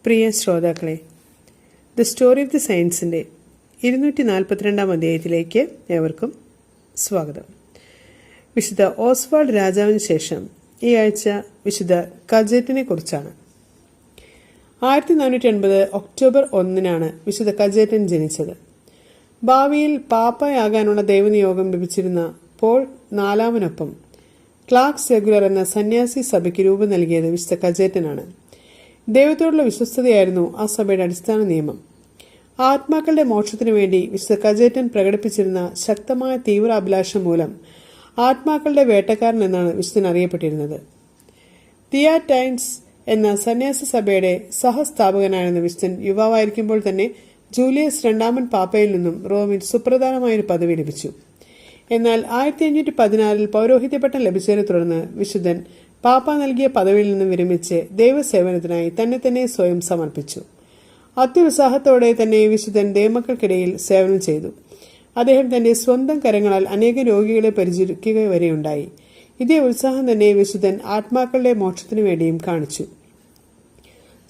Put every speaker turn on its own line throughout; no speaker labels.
പ്രിയ ശ്രോതാക്കളെ, the story of the സയൻസിൻ്റെ 242 അധ്യായത്തിലേക്ക് ഏവർക്കും സ്വാഗതം. വിശുദ്ധ ഓസ്വാൾഡ് രാജാവിന് ശേഷം ഈ ആഴ്ച വിശുദ്ധ കജേറ്റിനെ കുറിച്ചാണ്. 1480 ഒക്ടോബർ 1 വിശുദ്ധ കജേറ്റൻ ജനിച്ചത്. ഭാവിയിൽ പാപ്പയാകാനുള്ള ദൈവനിയോഗം ലഭിച്ചിരുന്ന പോൾ നാലാമനൊപ്പം ക്ലാർക്ക് സെഗുലർ എന്ന സന്യാസി സഭയ്ക്ക് രൂപം നൽകിയത് വിശുദ്ധ കജേറ്റനാണ്. ദൈവത്തോടുള്ള വിശ്വസ്തതയായിരുന്നു ആ സഭയുടെ അടിസ്ഥാന നിയമം. ആത്മാക്കളുടെ മോക്ഷത്തിനു വേണ്ടി വിശുദ്ധ കജേറ്റൻ പ്രകടിപ്പിച്ചിരുന്ന ശക്തമായ തീവ്ര അഭിലാഷം മൂലം ആത്മാക്കളുടെ വേട്ടക്കാരൻ എന്നാണ് വിശുദ്ധൻ അറിയപ്പെട്ടിരുന്നത്. തിയാറ്റൈൻസ് എന്ന സന്യാസ സഭയുടെ സഹസ്ഥാപകനായിരുന്ന വിശുദ്ധൻ യുവാവായിരിക്കുമ്പോൾ തന്നെ ജൂലിയസ് രണ്ടാമൻ പാപ്പയിൽ നിന്നും റോമിൽ സുപ്രധാനമായൊരു പദവി ലഭിച്ചു. എന്നാൽ 1516 പൗരോഹിത്യപട്ടം ലഭിച്ചതിനെ തുടർന്ന് വിശുദ്ധൻ പാപ്പ നൽകിയ പദവിയിൽ നിന്നും വിരമിച്ച് ദൈവസേവനത്തിനായി തന്നെ സ്വയം സമർപ്പിച്ചു. അത്യുത്സാഹത്തോടെ തന്നെ വിശുദ്ധൻ ദൈവമക്കൾക്കിടയിൽ സേവനം ചെയ്തു. അദ്ദേഹം തന്റെ സ്വന്തം കരങ്ങളാൽ അനേകം രോഗികളെ പരിചരിക്കുക വരെയുണ്ടായി. ഇതേ ഉത്സാഹം തന്നെ വിശുദ്ധൻ ആത്മാക്കളുടെ മോക്ഷത്തിനു വേണ്ടിയും കാണിച്ചു.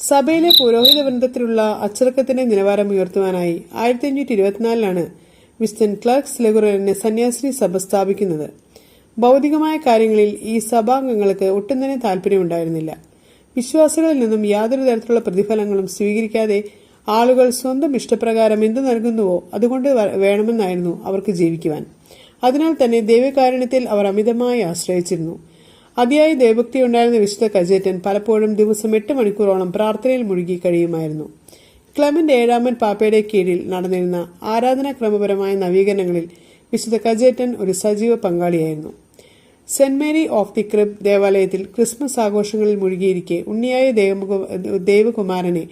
സഭയിലെ പുരോഹിത വൃന്ദത്തിലുള്ള അച്ചടക്കത്തിന്റെ നിലവാരം ഉയർത്തുവാനായി 1524 വിശുദ്ധൻ ക്ലാർക്ക് സെഗുലറിനെ സന്യാസി സഭ സ്ഥാപിക്കുന്നത്. ഭൗതികമായ കാര്യങ്ങളിൽ ഈ സഭാംഗങ്ങൾക്ക് ഒട്ടും തന്നെ താല്പര്യമുണ്ടായിരുന്നില്ല. വിശ്വാസികളിൽ നിന്നും യാതൊരു തരത്തിലുള്ള പ്രതിഫലങ്ങളും സ്വീകരിക്കാതെ ആളുകൾ സ്വന്തം ഇഷ്ടപ്രകാരം എന്ത് നൽകുന്നുവോ അതുകൊണ്ട് വേണമെന്നായിരുന്നു അവർക്ക് ജീവിക്കുവാൻ. അതിനാൽ തന്നെ ദൈവകാരുണ്യത്തിൽ അവർ അമിതമായി ആശ്രയിച്ചിരുന്നു. അതിയായി ദൈവഭക്തി ഉണ്ടായിരുന്ന വിശുദ്ധ കജേറ്റൻ പലപ്പോഴും ദിവസം 8 മണിക്കൂറോളം പ്രാർത്ഥനയിൽ മുഴുകി കഴിയുമായിരുന്നു. ക്ലെമന്റ് 7 പാപ്പയുടെ കീഴിൽ നടന്നിരുന്ന ആരാധനാക്രമപരമായ നവീകരണങ്ങളിൽ വിശുദ്ധ കജേറ്റൻ ഒരു സജീവ പങ്കാളിയായിരുന്നു. Saint Mary of the Crib ദേവാലയത്തിൽ ക്രിസ്മസ് ആഘോഷങ്ങളിൽ മുഴുകിയിരിക്കെ ഉണ്ണിയായ ദൈവകുമാരനെ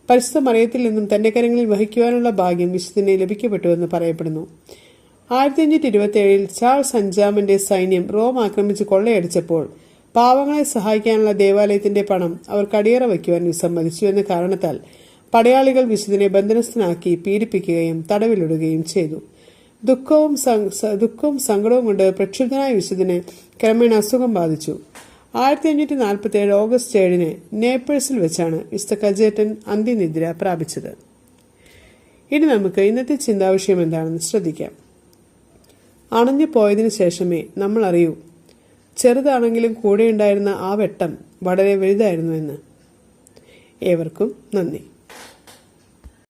പരിശുദ്ധ മറിയത്തിൽ നിന്നും തന്റെ കരങ്ങളിൽ വഹിക്കുവാനുള്ള ഭാഗ്യം വിശുദ്ധനെ ലഭിക്കപ്പെട്ടുവെന്ന് പറയപ്പെടുന്നു. 1527 ചാൾസ് അഞ്ചാമന്റെ സൈന്യം റോം ആക്രമിച്ച് കൊള്ളയടിച്ചപ്പോൾ പാവങ്ങളെ സഹായിക്കാനുള്ള ദേവാലയത്തിന്റെ പണം അവർ കടിയറ വയ്ക്കുവാൻ വിസമ്മതിച്ചു എന്ന കാരണത്താൽ പടയാളികൾ വിശുദ്ധനെ ബന്ധനസ്ഥനാക്കി പീഡിപ്പിക്കുകയും തടവിലിടുകയും ചെയ്തു. ദുഃഖവും സങ്കടവും കൊണ്ട് പ്രക്ഷുബ്ധനായ വിശുദ്ധനെ ക്രമേണ അസുഖം ബാധിച്ചു. 1547 ഓഗസ്റ്റ് 7 നേപ്പിൾസിൽ വെച്ചാണ് വിശുദ്ധ കജേറ്റൻ അന്ത്യനിദ്ര പ്രാപിച്ചത്. ഇനി നമുക്ക് ഇന്നത്തെ ചിന്താവിഷയം എന്താണെന്ന് ശ്രദ്ധിക്കാം. അണഞ്ഞു പോയതിനു ശേഷമേ നമ്മൾ അറിയൂ, ചെറുതാണെങ്കിലും കൂടെയുണ്ടായിരുന്ന ആ വെട്ടം വളരെ വലുതായിരുന്നു എന്ന്. ഏവർക്കും നന്ദി.